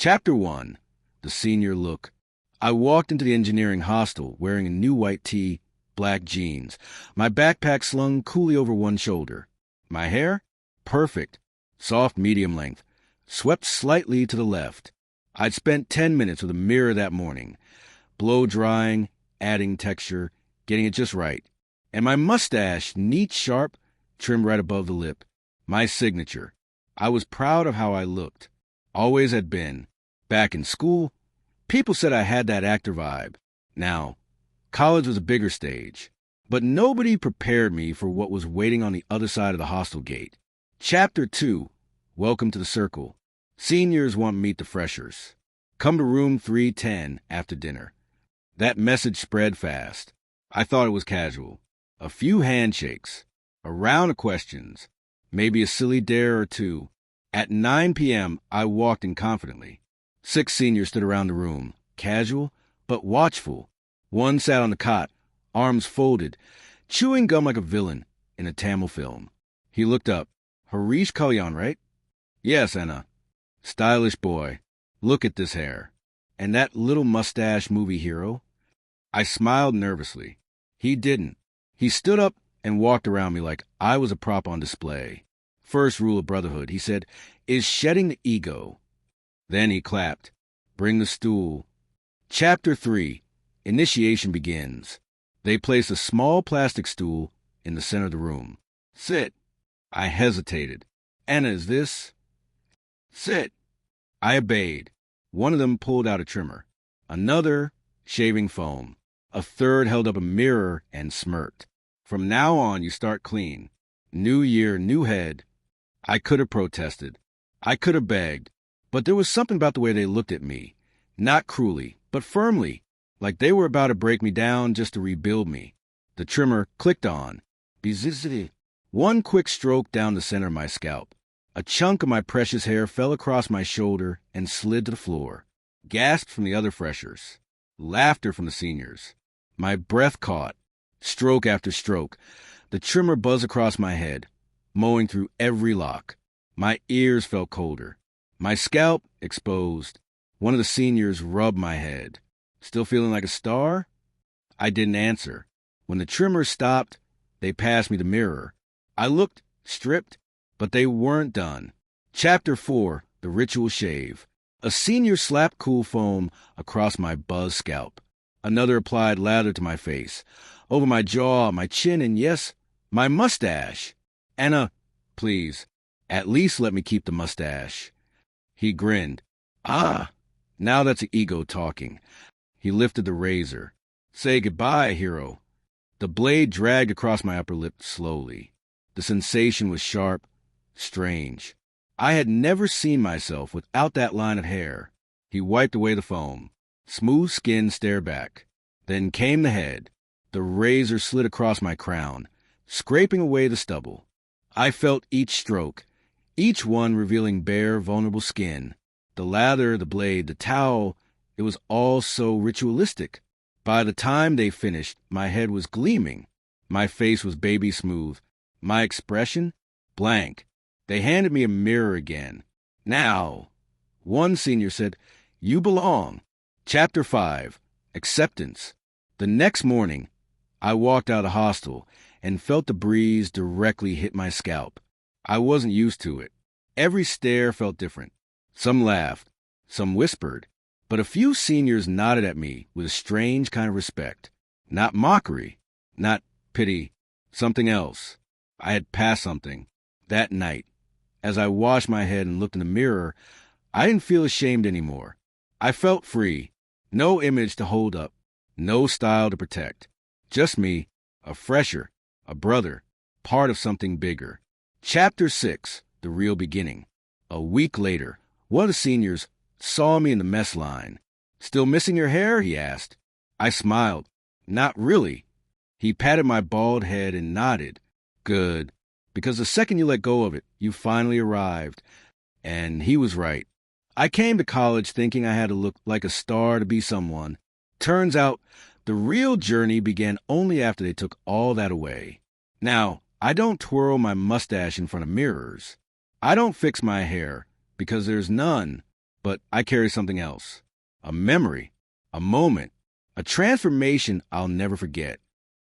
Chapter 1. The Senior Look. I walked into the engineering hostel wearing a new white tee, black jeans, my backpack slung coolly over one shoulder. My hair? Perfect. Soft medium length. Swept slightly to the left. I'd spent 10 minutes with a mirror that morning, blow-drying, adding texture, getting it just right. And my mustache, neat, sharp, trimmed right above the lip. My signature. I was proud of how I looked. Always had been. Back in school, people said I had that actor vibe. Now, college was a bigger stage. But nobody prepared me for what was waiting on the other side of the hostel gate. Chapter 2. Welcome to the Circle. Seniors want to meet the freshers. Come to room 310 after dinner. That message spread fast. I thought it was casual. A few handshakes. A round of questions. Maybe a silly dare or two. At 9 p.m., I walked in confidently. 6 seniors stood around the room, casual but watchful. One sat on the cot, arms folded, chewing gum like a villain in a Tamil film. He looked up. Harish Kalyan, right? Yes, Anna. Stylish boy. Look at this hair. And that little mustache movie hero? I smiled nervously. He didn't. He stood up and walked around me like I was a prop on display. First rule of brotherhood, he said, is shedding the ego. Then he clapped. Bring the stool. Chapter 3. Initiation begins. They place a small plastic stool in the center of the room. Sit. I hesitated. Anna, is this? Sit. I obeyed. One of them pulled out a trimmer. Another, shaving foam. A third held up a mirror and smirked. From now on, you start clean. New year, new head. I could have protested. I could have begged. But there was something about the way they looked at me. Not cruelly, but firmly. Like they were about to break me down just to rebuild me. The trimmer clicked on. Bizizity. One quick stroke down the center of my scalp. A chunk of my precious hair fell across my shoulder and slid to the floor. Gasps from the other freshers. Laughter from the seniors. My breath caught. Stroke after stroke. The trimmer buzzed across my head, mowing through every lock. My ears felt colder. My scalp exposed. One of the seniors rubbed my head. Still feeling like a star? I didn't answer. When the trimmer stopped, they passed me the mirror. I looked, stripped, but they weren't done. Chapter 4. The Ritual Shave. A senior slapped cool foam across my buzzed scalp. Another applied lather to my face, over my jaw, my chin, and yes, my mustache. Anna, please, at least let me keep the mustache. He grinned. Ah, now that's the ego talking. He lifted the razor. Say goodbye, hero. The blade dragged across my upper lip slowly. The sensation was sharp, strange. I had never seen myself without that line of hair. He wiped away the foam. Smooth skin stared back. Then came the head. The razor slid across my crown, scraping away the stubble. I felt each stroke, each one revealing bare, vulnerable skin. The lather, the blade, the towel, it was all so ritualistic. By the time they finished, my head was gleaming. My face was baby smooth. My expression? Blank. They handed me a mirror again. Now, one senior said, you belong. Chapter 5. Acceptance. The next morning, I walked out of the hostel and felt the breeze directly hit my scalp. I wasn't used to it. Every stare felt different. Some laughed, some whispered, but a few seniors nodded at me with a strange kind of respect. Not mockery, not pity, something else. I had passed something. That night, as I washed my head and looked in the mirror, I didn't feel ashamed anymore. I felt free. No image to hold up. No style to protect. Just me, a fresher, a brother, part of something bigger. Chapter 6. The Real Beginning. A week later, one of the seniors saw me in the mess line. Still missing your hair? He asked. I smiled. Not really. He patted my bald head and nodded. Good. Because the second you let go of it, you finally arrived. And he was right. I came to college thinking I had to look like a star to be someone. Turns out, the real journey began only after they took all that away. Now, I don't twirl my mustache in front of mirrors. I don't fix my hair, because there's none. But I carry something else. A memory, a moment, a transformation I'll never forget.